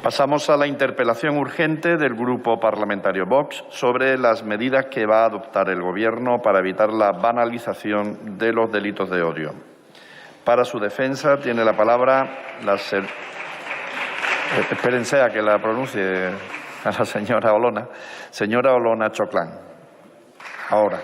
Pasamos a la interpelación urgente del Grupo Parlamentario Vox sobre las medidas que va a adoptar el Gobierno para evitar la banalización de los delitos de odio. Para su defensa tiene la palabra espérense a que la pronuncie a la señora Olona Choclán. Ahora.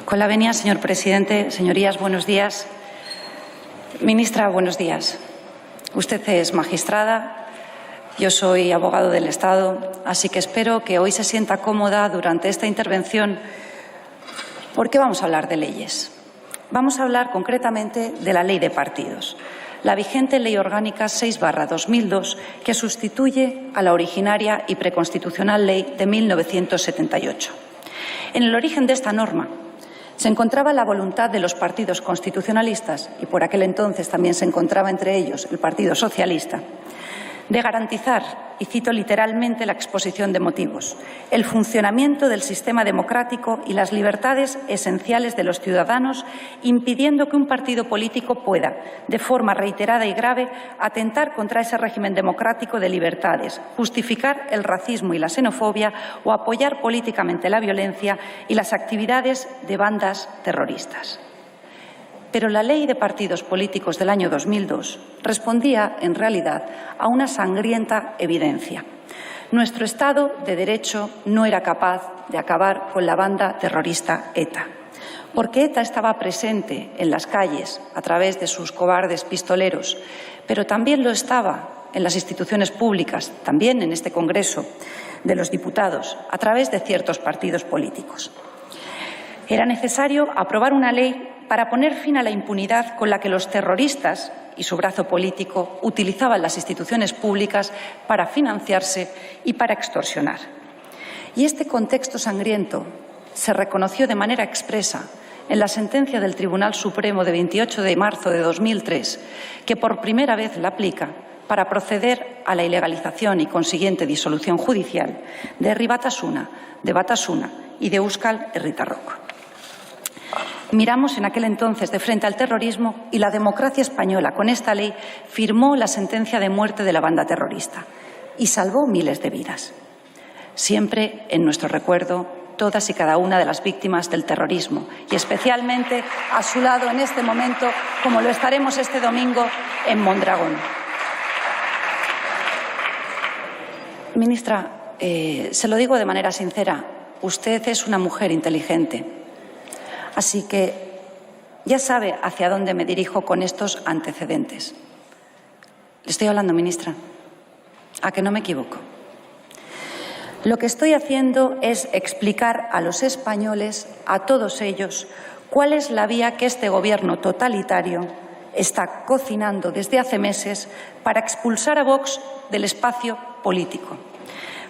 Con la venia, señor presidente, señorías, buenos días. Ministra, buenos días. Usted es magistrada, yo soy abogado del Estado, así que espero que hoy se sienta cómoda durante esta intervención porque vamos a hablar de leyes. Vamos a hablar concretamente de la Ley de Partidos, la vigente Ley Orgánica 6/2002, que sustituye a la originaria y preconstitucional Ley de 1978. En el origen de esta norma se encontraba la voluntad de los partidos constitucionalistas, y por aquel entonces también se encontraba entre ellos el Partido Socialista, de garantizar, y cito literalmente la exposición de motivos, el funcionamiento del sistema democrático y las libertades esenciales de los ciudadanos, impidiendo que un partido político pueda, de forma reiterada y grave, atentar contra ese régimen democrático de libertades, justificar el racismo y la xenofobia o apoyar políticamente la violencia y las actividades de bandas terroristas. Pero la Ley de Partidos Políticos del año 2002 respondía, en realidad, a una sangrienta evidencia. Nuestro Estado de Derecho no era capaz de acabar con la banda terrorista ETA, porque ETA estaba presente en las calles a través de sus cobardes pistoleros, pero también lo estaba en las instituciones públicas, también en este Congreso de los Diputados, a través de ciertos partidos políticos. Era necesario aprobar una ley para poner fin a la impunidad con la que los terroristas y su brazo político utilizaban las instituciones públicas para financiarse y para extorsionar. Y este contexto sangriento se reconoció de manera expresa en la sentencia del Tribunal Supremo de 28 de marzo de 2003, que por primera vez la aplica para proceder a la ilegalización y consiguiente disolución judicial de Herri Batasuna, de Batasuna y de Euskal Herritarrok. Miramos en aquel entonces de frente al terrorismo y la democracia española, con esta ley, firmó la sentencia de muerte de la banda terrorista y salvó miles de vidas. Siempre en nuestro recuerdo todas y cada una de las víctimas del terrorismo y especialmente a su lado en este momento, como lo estaremos este domingo en Mondragón. Ministra, se lo digo de manera sincera, usted es una mujer inteligente. Así que ya sabe hacia dónde me dirijo con estos antecedentes. Le estoy hablando, ministra. ¿A que no me equivoco? Lo que estoy haciendo es explicar a los españoles, a todos ellos, cuál es la vía que este Gobierno totalitario está cocinando desde hace meses para expulsar a Vox del espacio político,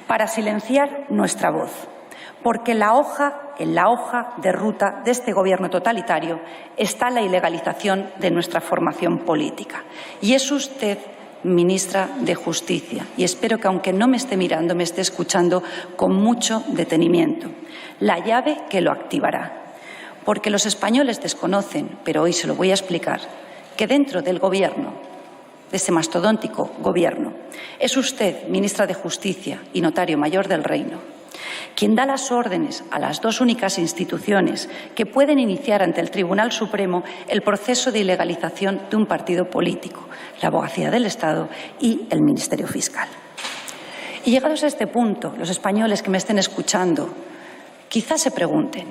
para silenciar nuestra voz. Porque en la hoja de ruta de este Gobierno totalitario está la ilegalización de nuestra formación política. Y es usted, ministra de Justicia, y espero que, aunque no me esté mirando, me esté escuchando con mucho detenimiento, la llave que lo activará. Porque los españoles desconocen, pero hoy se lo voy a explicar, que dentro del Gobierno, de ese mastodóntico Gobierno, es usted, ministra de Justicia y notario mayor del Reino, quien da las órdenes a las dos únicas instituciones que pueden iniciar ante el Tribunal Supremo el proceso de ilegalización de un partido político, la Abogacía del Estado y el Ministerio Fiscal. Y llegados a este punto, los españoles que me estén escuchando, quizás se pregunten,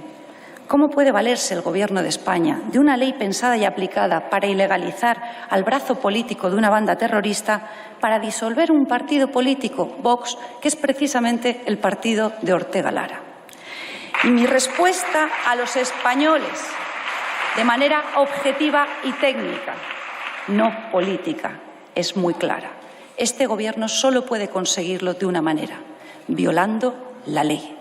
¿Cómo puede valerse el Gobierno de España de una ley pensada y aplicada para ilegalizar al brazo político de una banda terrorista para disolver un partido político, Vox, que es precisamente el partido de Ortega Lara? Y mi respuesta a los españoles, de manera objetiva y técnica, no política, es muy clara. Este Gobierno solo puede conseguirlo de una manera, violando la ley.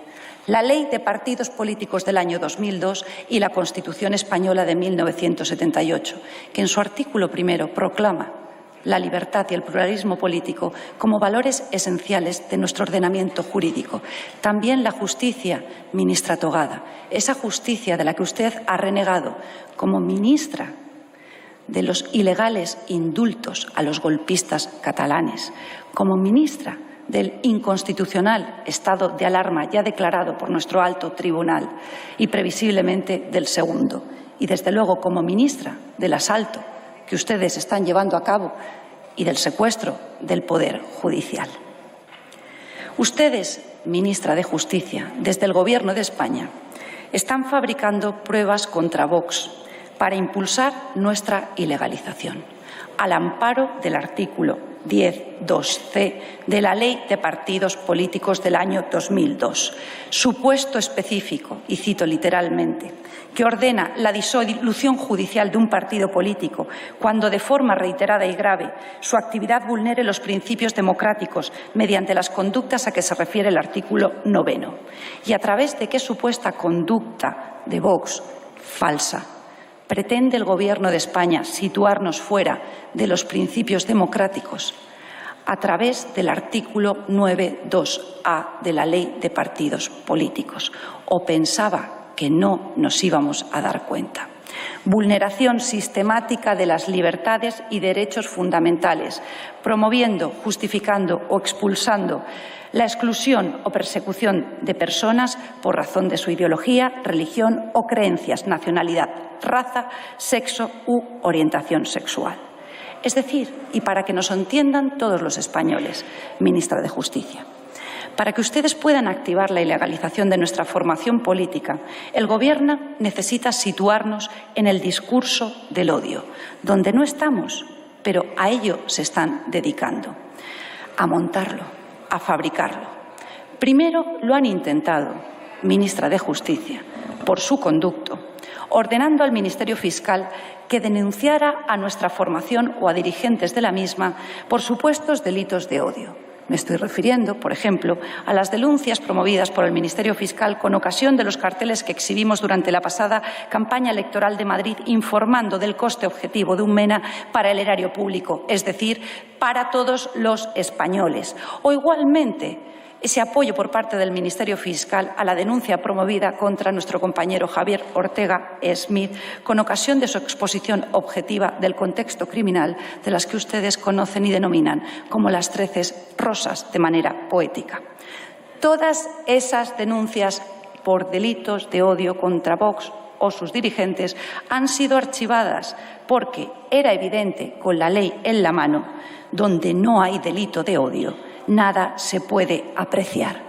La Ley de Partidos Políticos del año 2002 y la Constitución española de 1978, que en su artículo primero proclama la libertad y el pluralismo político como valores esenciales de nuestro ordenamiento jurídico. También la justicia, ministra Togada, esa justicia de la que usted ha renegado como ministra de los ilegales indultos a los golpistas catalanes, como ministra del inconstitucional estado de alarma ya declarado por nuestro alto tribunal y previsiblemente del segundo. Y, desde luego, como ministra del asalto que ustedes están llevando a cabo y del secuestro del Poder Judicial. Ustedes, ministra de Justicia, desde el Gobierno de España, están fabricando pruebas contra Vox para impulsar nuestra ilegalización, al amparo del artículo 10.2c de la Ley de Partidos Políticos del año 2002, supuesto específico, y cito literalmente, que ordena la disolución judicial de un partido político cuando de forma reiterada y grave su actividad vulnere los principios democráticos mediante las conductas a que se refiere el artículo 9. ¿Y a través de qué supuesta conducta de Vox falsa pretende el Gobierno de España situarnos fuera de los principios democráticos? A través del artículo 9.2a de la Ley de Partidos Políticos. ¿O pensaba que no nos íbamos a dar cuenta? Vulneración sistemática de las libertades y derechos fundamentales, promoviendo, justificando o expulsando la exclusión o persecución de personas por razón de su ideología, religión o creencias, nacionalidad, raza, sexo u orientación sexual. Es decir, y para que nos entiendan todos los españoles, ministra de Justicia, para que ustedes puedan activar la ilegalización de nuestra formación política, el Gobierno necesita situarnos en el discurso del odio, donde no estamos, pero a ello se están dedicando, a montarlo, a fabricarlo. Primero lo han intentado, ministra de Justicia, por su conducto, ordenando al Ministerio Fiscal que denunciara a nuestra formación o a dirigentes de la misma por supuestos delitos de odio. Me estoy refiriendo, por ejemplo, a las denuncias promovidas por el Ministerio Fiscal con ocasión de los carteles que exhibimos durante la pasada campaña electoral de Madrid, informando del coste objetivo de un MENA para el erario público, es decir, para todos los españoles. O igualmente, ese apoyo por parte del Ministerio Fiscal a la denuncia promovida contra nuestro compañero Javier Ortega Smith con ocasión de su exposición objetiva del contexto criminal de las que ustedes conocen y denominan como las 13 rosas de manera poética. Todas esas denuncias por delitos de odio contra Vox o sus dirigentes han sido archivadas porque era evidente, con la ley en la mano, donde no hay delito de odio, nada se puede apreciar.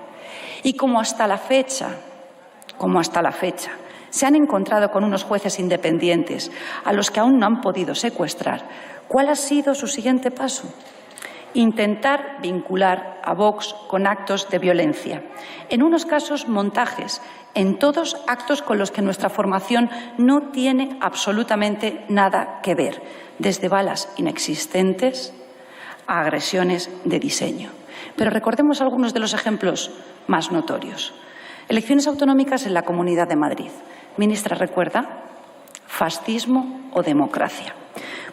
Y como hasta la fecha se han encontrado con unos jueces independientes a los que aún no han podido secuestrar, ¿cuál ha sido su siguiente paso? Intentar vincular a Vox con actos de violencia. En unos casos, montajes. En todos, actos con los que nuestra formación no tiene absolutamente nada que ver. Desde balas inexistentes a agresiones de diseño. Pero recordemos algunos de los ejemplos más notorios. Elecciones autonómicas en la Comunidad de Madrid. Ministra, ¿recuerda? Fascismo o democracia.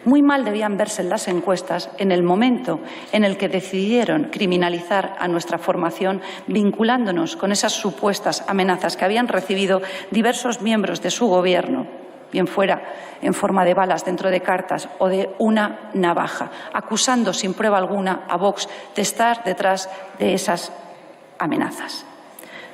Muy mal debían verse en las encuestas en el momento en el que decidieron criminalizar a nuestra formación vinculándonos con esas supuestas amenazas que habían recibido diversos miembros de su Gobierno, bien fuera en forma de balas dentro de cartas o de una navaja, acusando sin prueba alguna a Vox de estar detrás de esas amenazas.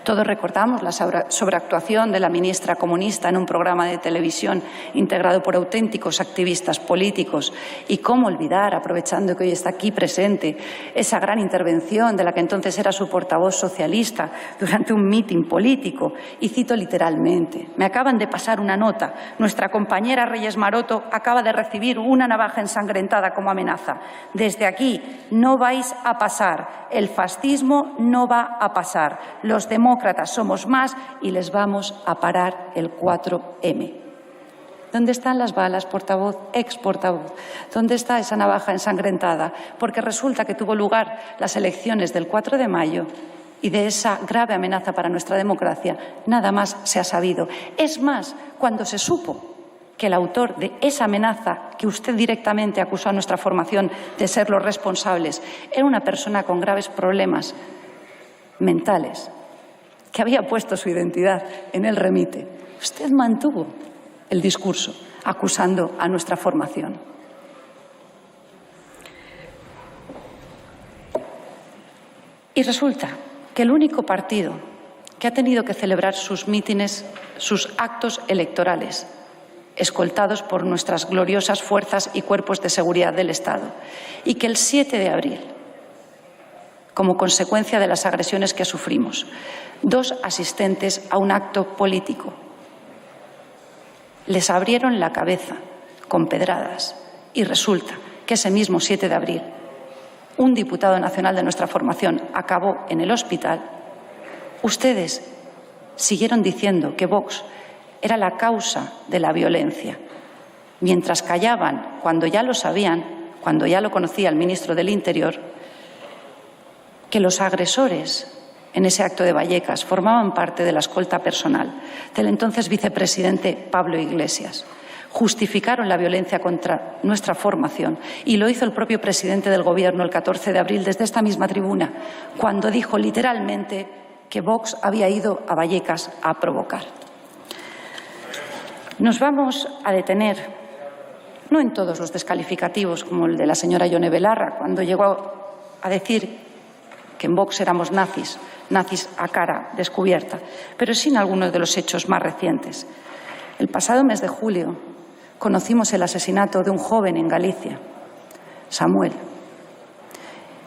Todos recordamos la sobreactuación de la ministra comunista en un programa de televisión integrado por auténticos activistas políticos. Y cómo olvidar, aprovechando que hoy está aquí presente, esa gran intervención de la que entonces era su portavoz socialista durante un mitin político. Y cito literalmente: me acaban de pasar una nota. Nuestra compañera Reyes Maroto acaba de recibir una navaja ensangrentada como amenaza. Desde aquí no vais a pasar. El fascismo no va a pasar. Los demócratas somos más y les vamos a parar el 4M. ¿Dónde están las balas, portavoz, ex portavoz? ¿Dónde está esa navaja ensangrentada? Porque resulta que tuvo lugar las elecciones del 4 de mayo y de esa grave amenaza para nuestra democracia nada más se ha sabido. Es más, cuando se supo que el autor de esa amenaza, que usted directamente acusó a nuestra formación de ser los responsables, era una persona con graves problemas mentales, que había puesto su identidad en el remite, usted mantuvo el discurso acusando a nuestra formación. Y resulta que el único partido que ha tenido que celebrar sus mítines, sus actos electorales, escoltados por nuestras gloriosas fuerzas y cuerpos de seguridad del Estado, y que el 7 de abril, como consecuencia de las agresiones que sufrimos, 2 asistentes a un acto político les abrieron la cabeza con pedradas, y resulta que ese mismo 7 de abril un diputado nacional de nuestra formación acabó en el hospital. Ustedes siguieron diciendo que Vox era la causa de la violencia, mientras callaban cuando ya lo sabían, cuando ya lo conocía el ministro del Interior, que los agresores en ese acto de Vallecas formaban parte de la escolta personal del entonces vicepresidente Pablo Iglesias. Justificaron la violencia contra nuestra formación y lo hizo el propio presidente del Gobierno el 14 de abril desde esta misma tribuna, cuando dijo literalmente que Vox había ido a Vallecas a provocar. Nos vamos a detener, no en todos los descalificativos, como el de la señora Yone Belarra, cuando llegó a decir que en Vox éramos nazis, nazis a cara descubierta, pero sí en algunos de los hechos más recientes. El pasado mes de julio conocimos el asesinato de un joven en Galicia, Samuel.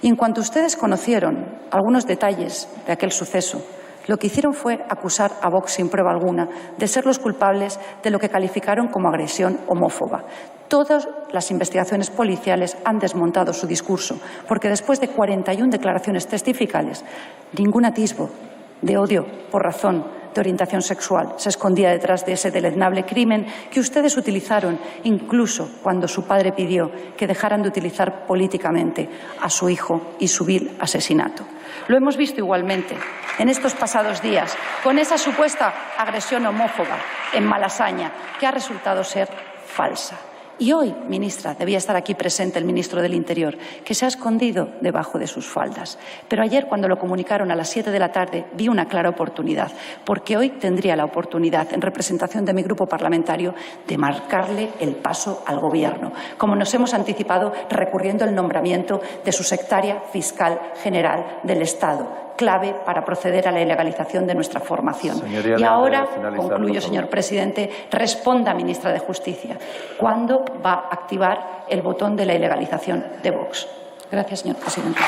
Y en cuanto ustedes conocieron algunos detalles de aquel suceso, lo que hicieron fue acusar a Vox sin prueba alguna de ser los culpables de lo que calificaron como agresión homófoba. Todas las investigaciones policiales han desmontado su discurso, porque después de 41 declaraciones testificales, ningún atisbo de odio por razón de orientación sexual se escondía detrás de ese deleznable crimen que ustedes utilizaron incluso cuando su padre pidió que dejaran de utilizar políticamente a su hijo y su vil asesinato. Lo hemos visto igualmente en estos pasados días con esa supuesta agresión homófoba en Malasaña, que ha resultado ser falsa. Y hoy, ministra, debía estar aquí presente el ministro del Interior, que se ha escondido debajo de sus faldas. Pero ayer, cuando lo comunicaron a las 7 de la tarde, vi una clara oportunidad, porque hoy tendría la oportunidad, en representación de mi grupo parlamentario, de marcarle el paso al Gobierno, como nos hemos anticipado recurriendo al nombramiento de su secretaria fiscal general del Estado, clave para proceder a la ilegalización de nuestra formación. Señoría, y ahora, finalizar, concluyo, señor presidente, responda, ministra de Justicia, ¿cuándo va a activar el botón de la ilegalización de Vox? Gracias, señor presidente.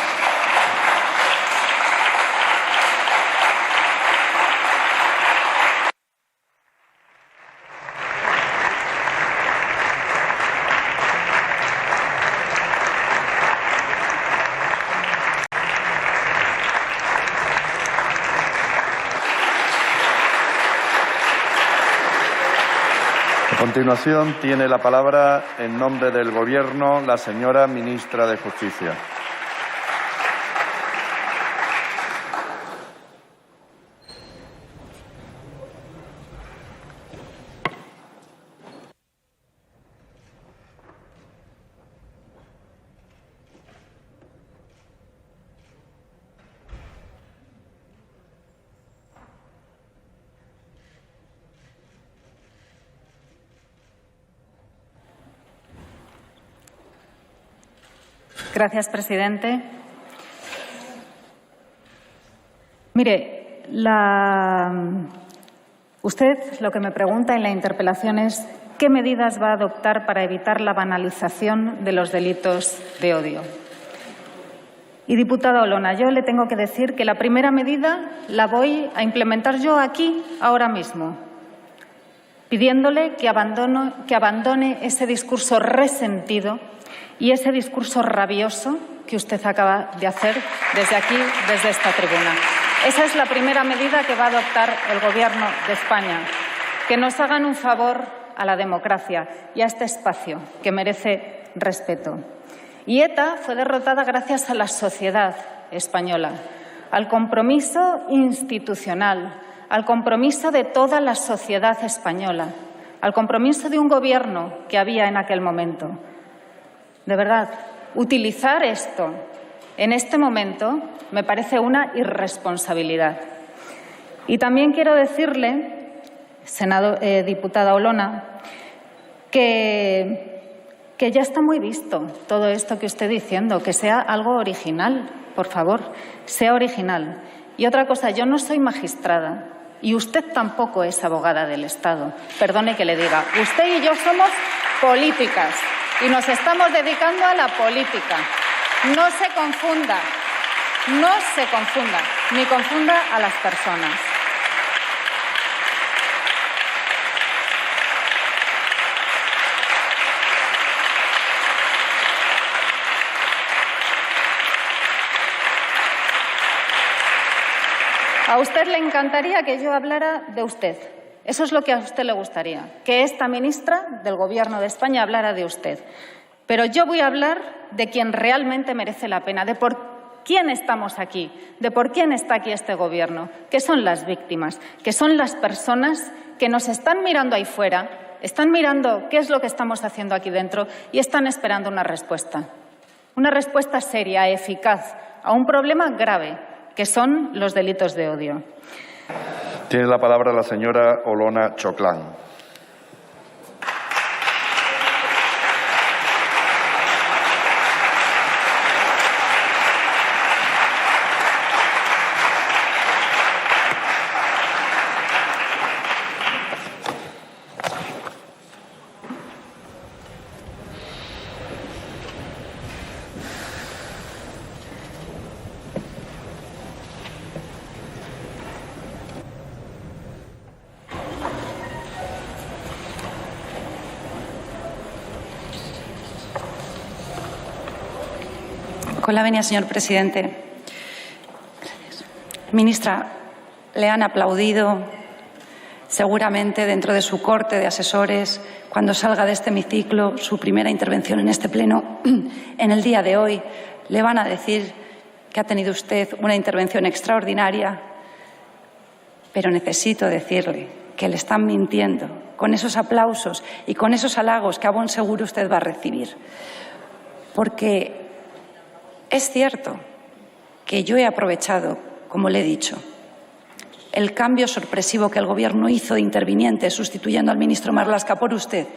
A continuación, tiene la palabra, en nombre del Gobierno, la señora ministra de Justicia. Gracias, presidente. Mire, Usted lo que me pregunta en la interpelación es ¿qué medidas va a adoptar para evitar la banalización de los delitos de odio? Y, diputada Olona, yo le tengo que decir que la primera medida la voy a implementar yo aquí, ahora mismo, pidiéndole que abandone ese discurso resentido y ese discurso rabioso que usted acaba de hacer desde aquí, desde esta tribuna. Esa es la primera medida que va a adoptar el Gobierno de España. Que nos hagan un favor a la democracia y a este espacio que merece respeto. Y ETA fue derrotada gracias a la sociedad española, al compromiso institucional, al compromiso de toda la sociedad española, al compromiso de un Gobierno que había en aquel momento. De verdad, utilizar esto en este momento me parece una irresponsabilidad. Y también quiero decirle, diputada Olona, que ya está muy visto todo esto que usted diciendo, que sea algo original, por favor, sea original. Y otra cosa, yo no soy magistrada y usted tampoco es abogada del Estado. Perdone que le diga, usted y yo somos políticas y nos estamos dedicando a la política. No se confunda, ni confunda a las personas. A usted le encantaría que yo hablara de usted. Eso es lo que a usted le gustaría, que esta ministra del Gobierno de España hablara de usted. Pero yo voy a hablar de quien realmente merece la pena, de por quién estamos aquí, de por quién está aquí este Gobierno, que son las víctimas, que son las personas que nos están mirando ahí fuera, están mirando qué es lo que estamos haciendo aquí dentro y están esperando una respuesta seria, eficaz, a un problema grave, que son los delitos de odio. Tiene la palabra la señora Olona Choclán. Con la venia, señor presidente. Ministra, le han aplaudido seguramente dentro de su corte de asesores cuando salga de este hemiciclo su primera intervención en este pleno. En el día de hoy le van a decir que ha tenido usted una intervención extraordinaria, pero necesito decirle que le están mintiendo con esos aplausos y con esos halagos que a buen seguro usted va a recibir. Porque es cierto que yo he aprovechado, como le he dicho, el cambio sorpresivo que el Gobierno hizo de interviniente sustituyendo al ministro Marlaska por usted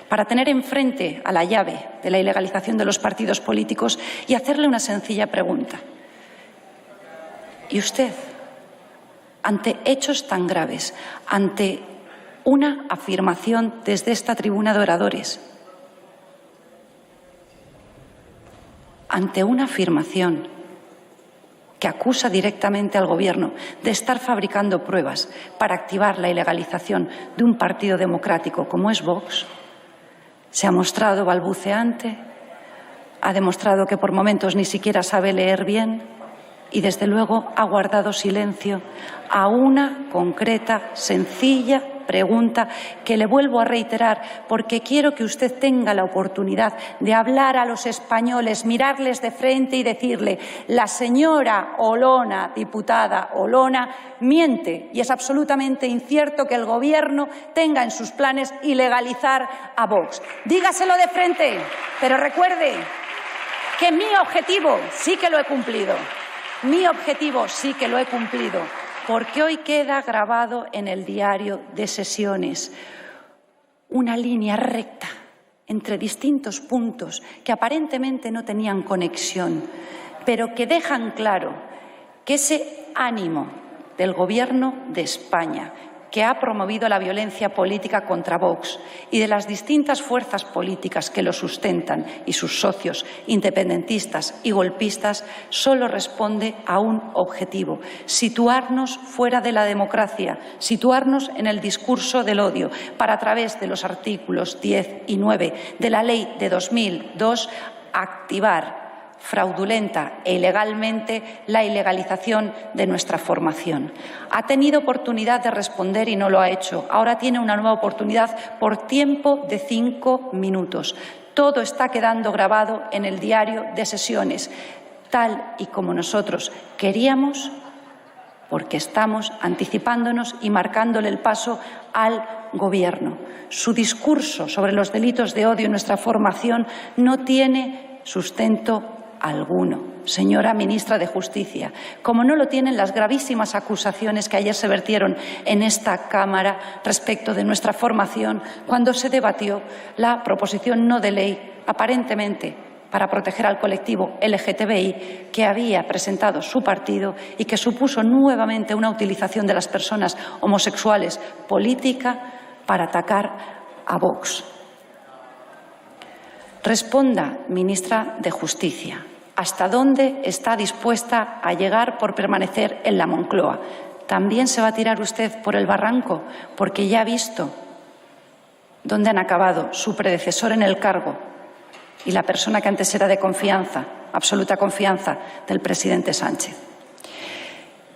para tener enfrente a la llave de la ilegalización de los partidos políticos y hacerle una sencilla pregunta. ¿Y usted, ante hechos tan graves, ante una afirmación desde esta tribuna de oradores, ante una afirmación que acusa directamente al Gobierno de estar fabricando pruebas para activar la ilegalización de un partido democrático como es Vox, se ha mostrado balbuceante, ha demostrado que por momentos ni siquiera sabe leer bien y, desde luego, ha guardado silencio a una concreta, sencilla pregunta que le vuelvo a reiterar porque quiero que usted tenga la oportunidad de hablar a los españoles, mirarles de frente y decirle: la señora Olona, diputada Olona, miente y es absolutamente incierto que el Gobierno tenga en sus planes ilegalizar a Vox. Dígaselo de frente, pero recuerde que mi objetivo sí que lo he cumplido. Mi objetivo sí que lo he cumplido, porque hoy queda grabado en el diario de sesiones una línea recta entre distintos puntos que aparentemente no tenían conexión, pero que dejan claro que ese ánimo del Gobierno de España, que ha promovido la violencia política contra Vox, y de las distintas fuerzas políticas que lo sustentan y sus socios independentistas y golpistas, solo responde a un objetivo: situarnos fuera de la democracia, situarnos en el discurso del odio, para, a través de los artículos 10 y 9 de la Ley de 2002, activar fraudulenta e ilegalmente la ilegalización de nuestra formación. Ha tenido oportunidad de responder y no lo ha hecho. Ahora tiene una nueva oportunidad por tiempo de 5 minutos. Todo está quedando grabado en el diario de sesiones, tal y como nosotros queríamos, porque estamos anticipándonos y marcándole el paso al Gobierno. Su discurso sobre los delitos de odio en nuestra formación no tiene sustento alguno, señora ministra de Justicia, como no lo tienen las gravísimas acusaciones que ayer se vertieron en esta Cámara respecto de nuestra formación cuando se debatió la proposición no de ley, aparentemente para proteger al colectivo LGTBI, que había presentado su partido y que supuso nuevamente una utilización de las personas homosexuales política para atacar a Vox. Responda, ministra de Justicia, ¿hasta dónde está dispuesta a llegar por permanecer en la Moncloa? ¿También se va a tirar usted por el barranco? Porque ya ha visto dónde han acabado su predecesor en el cargo y la persona que antes era de confianza, absoluta confianza, del presidente Sánchez.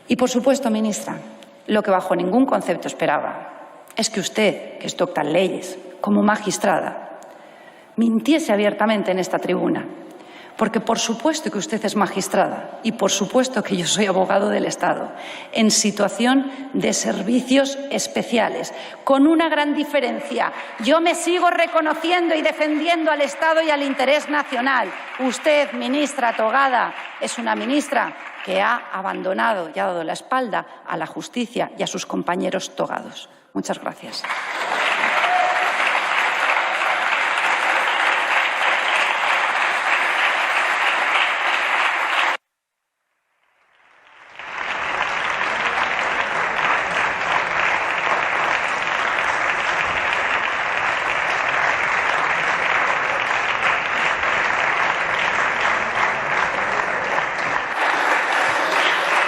Y, por supuesto, ministra, lo que bajo ningún concepto esperaba es que usted, que es docta en leyes, como magistrada, mintiese abiertamente en esta tribuna, porque por supuesto que usted es magistrada y por supuesto que yo soy abogado del Estado, en situación de servicios especiales, con una gran diferencia. Yo me sigo reconociendo y defendiendo al Estado y al interés nacional. Usted, ministra togada, es una ministra que ha abandonado y ha dado la espalda a la justicia y a sus compañeros togados. Muchas gracias.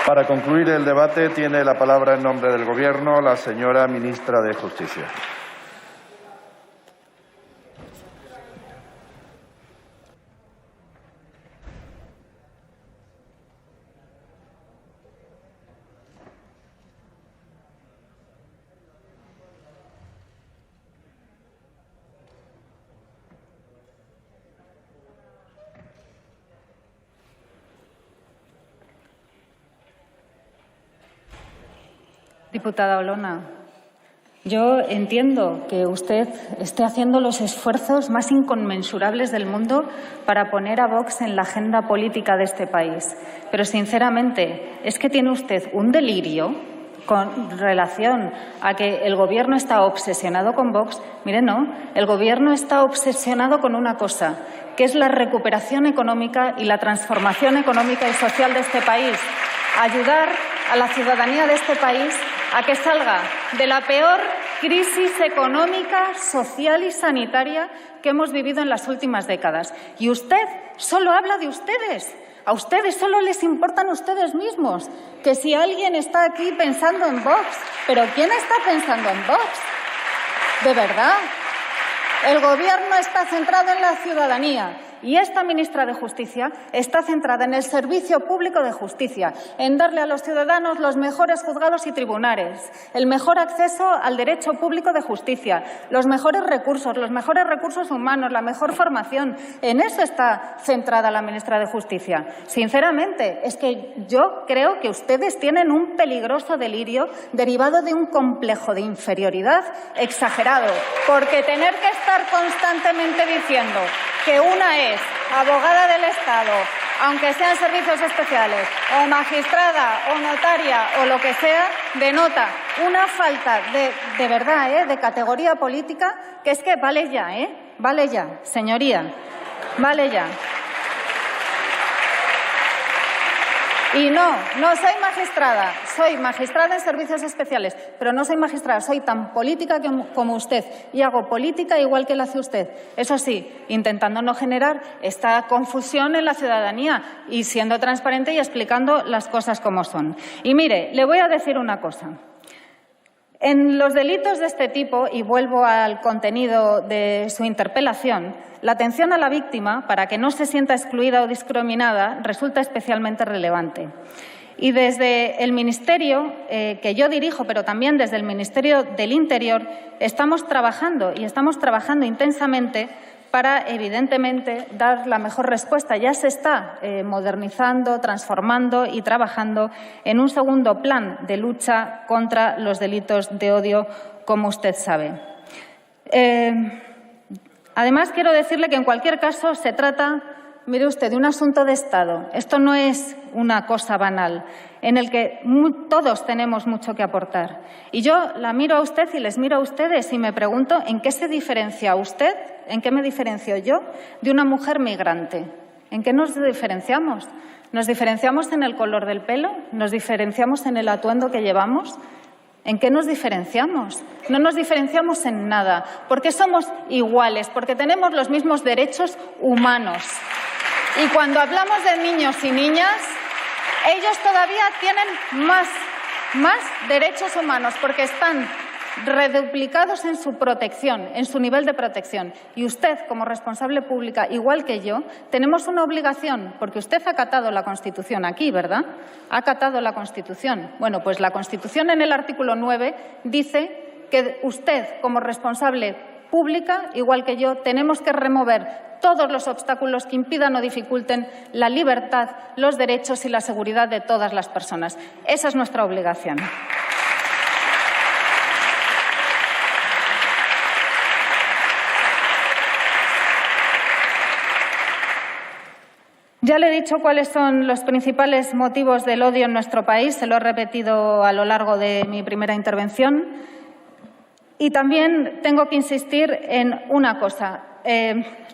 Para concluir el debate, tiene la palabra en nombre del Gobierno la señora ministra de Justicia. Diputada Olona, yo entiendo que usted esté haciendo los esfuerzos más inconmensurables del mundo para poner a Vox en la agenda política de este país. Pero, sinceramente, es que tiene usted un delirio con relación a que el Gobierno está obsesionado con Vox. Mire, no, el Gobierno está obsesionado con una cosa, que es la recuperación económica y la transformación económica y social de este país. Ayudar a la ciudadanía de este país a que salga de la peor crisis económica, social y sanitaria que hemos vivido en las últimas décadas. Y usted solo habla de ustedes. A ustedes solo les importan ustedes mismos. Que si alguien está aquí pensando en Vox. ¿Pero quién está pensando en Vox? ¿De verdad? El Gobierno está centrado en la ciudadanía. Y esta ministra de Justicia está centrada en el servicio público de justicia, en darle a los ciudadanos los mejores juzgados y tribunales, el mejor acceso al derecho público de justicia, los mejores recursos humanos, la mejor formación. En eso está centrada la ministra de Justicia. Sinceramente, es que yo creo que ustedes tienen un peligroso delirio derivado de un complejo de inferioridad exagerado, porque tener que estar constantemente diciendo que una es abogada del Estado, aunque sean servicios especiales, o magistrada, o notaria, o lo que sea, denota una falta de verdad, de categoría política, que es que vale ya, vale ya, señoría, vale ya. Y no soy magistrada. Soy magistrada en servicios especiales, pero no soy magistrada. Soy tan política como usted y hago política igual que la hace usted. Eso sí, intentando no generar esta confusión en la ciudadanía y siendo transparente y explicando las cosas como son. Y mire, le voy a decir una cosa. En los delitos de este tipo, y vuelvo al contenido de su interpelación, la atención a la víctima, para que no se sienta excluida o discriminada, resulta especialmente relevante. Y desde el Ministerio que yo dirijo, pero también desde el Ministerio del Interior, estamos trabajando intensamente para, evidentemente, dar la mejor respuesta. Ya se está modernizando, transformando y trabajando en un segundo plan de lucha contra los delitos de odio, como usted sabe. Además, quiero decirle que, en cualquier caso, se trata, mire usted, de un asunto de Estado. Esto no es una cosa banal, en el que todos tenemos mucho que aportar. Y yo la miro a usted y les miro a ustedes y me pregunto en qué se diferencia usted, en qué me diferencio yo, de una mujer migrante. ¿En qué nos diferenciamos? ¿Nos diferenciamos en el color del pelo? ¿Nos diferenciamos en el atuendo que llevamos? ¿En qué nos diferenciamos? No nos diferenciamos en nada, porque somos iguales, porque tenemos los mismos derechos humanos. Y cuando hablamos de niños y niñas, ellos todavía tienen más derechos humanos, porque están reduplicados en su protección, en su nivel de protección. Y usted, como responsable pública, igual que yo, tenemos una obligación, porque usted ha acatado la Constitución aquí, ¿verdad? Ha acatado la Constitución. Bueno, pues la Constitución, en el artículo 9, dice que usted, como responsable pública, igual que yo, tenemos que remover todos los obstáculos que impidan o dificulten la libertad, los derechos y la seguridad de todas las personas. Esa es nuestra obligación. Ya le he dicho cuáles son los principales motivos del odio en nuestro país, se lo he repetido a lo largo de mi primera intervención. Y también tengo que insistir en una cosa.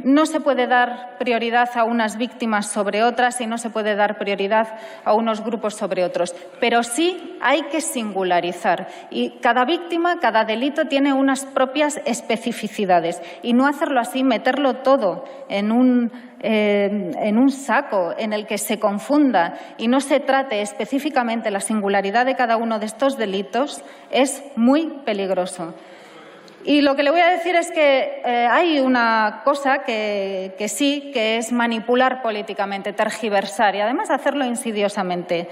No se puede dar prioridad a unas víctimas sobre otras y no se puede dar prioridad a unos grupos sobre otros. Pero sí hay que singularizar. Y cada víctima, cada delito tiene unas propias especificidades. Y no hacerlo así, meterlo todo en un saco en el que se confunda y no se trate específicamente la singularidad de cada uno de estos delitos es muy peligroso. Y lo que le voy a decir es que hay una cosa que sí, que es manipular políticamente, tergiversar y además hacerlo insidiosamente,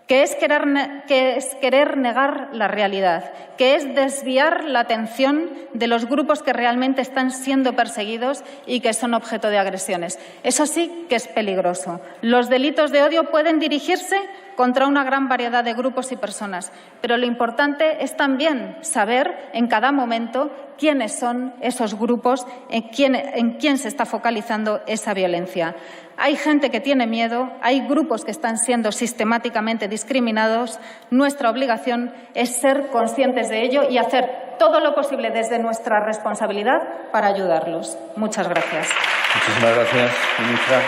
que es querer negar la realidad, que es desviar la atención de los grupos que realmente están siendo perseguidos y que son objeto de agresiones. Eso sí que es peligroso. Los delitos de odio pueden dirigirse contra una gran variedad de grupos y personas, pero lo importante es también saber en cada momento quiénes son esos grupos, en quién se está focalizando esa violencia. Hay gente que tiene miedo, hay grupos que están siendo sistemáticamente discriminados. Nuestra obligación es ser conscientes de ello y hacer todo lo posible desde nuestra responsabilidad para ayudarlos. Muchas gracias. Muchísimas gracias, ministra.